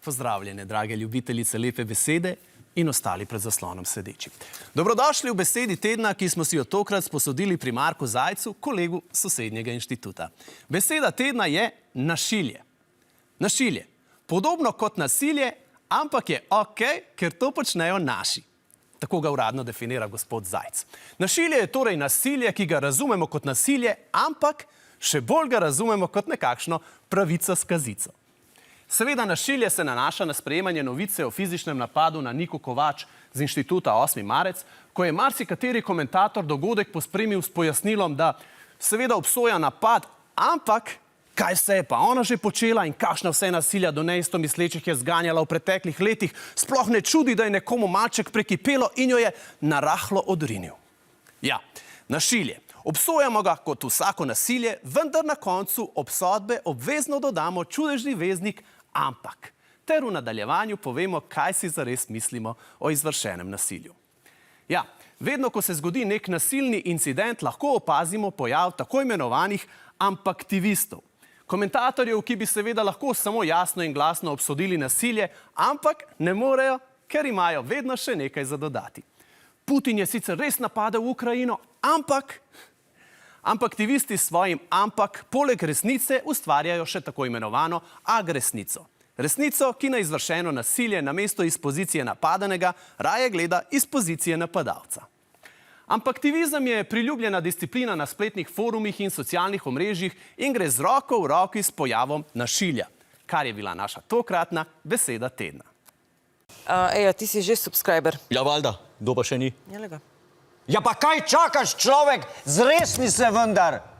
Pozdravljene, drage ljubitelice lepe besede in ostali pred zaslonom sedeči. Dobrodošli v besedi tedna, ki smo si jo tokrat sposodili pri Marku Zajcu, kolegu sosednjega inštituta. Beseda tedna je našilje. Našilje. Podobno kot nasilje, ampak je okej, ker to počnejo naši. Tako ga uradno definira gospod Zajc. Našilje je torej nasilje, ki ga razumemo kot nasilje, ampak še bolj ga razumemo kot nekakšno pravico s kazico. Seveda našilje se nanaša na sprejemanje novice o fizičnem napadu na Niko Kovač z inštituta 8. marec, ko je marsikateri komentator dogodek pospremil s pojasnilom, da seveda obsoja napad, ampak kaj vse je pa ona že počela in kakšna vse nasilja do neistomislečih je zganjala v preteklih letih, sploh ne čudi, da je nekomu malček prekipelo in jo je narahlo odrinil. Ja, našilje. Obsojamo ga kot vsako nasilje, vendar na koncu obsodbe obvezno dodamo čudežni veznik ampak, ter v nadaljevanju povemo, kaj si zares mislimo o izvršenem nasilju. Ja, vedno, ko se zgodi nek nasilni incident, lahko opazimo pojav tako imenovanih ampaktivistov. Komentatorjev, ki bi seveda lahko samo jasno in glasno obsodili nasilje, ampak ne morejo, ker imajo vedno še nekaj za dodati. Putin je sicer res napadel Ukrajino, ampak aktivisti s svojim ampak poleg resnice ustvarjajo še tako imenovano agresnico. Resnico, ki na izvršeno nasilje namesto iz pozicije napadanega raje gleda iz pozicije napadalca. Ampaktivizem je priljubljena disciplina na spletnih forumih in socialnih omrežjih in gre z roko v roki s pojavom našilja, kar je bila naša tokratna beseda tedna. Eja, ti si že subscriber. Ja, valjda. Kdo pa še ni? Jelega. Ja pa kaj čakaš, človek? Zresni se vendar!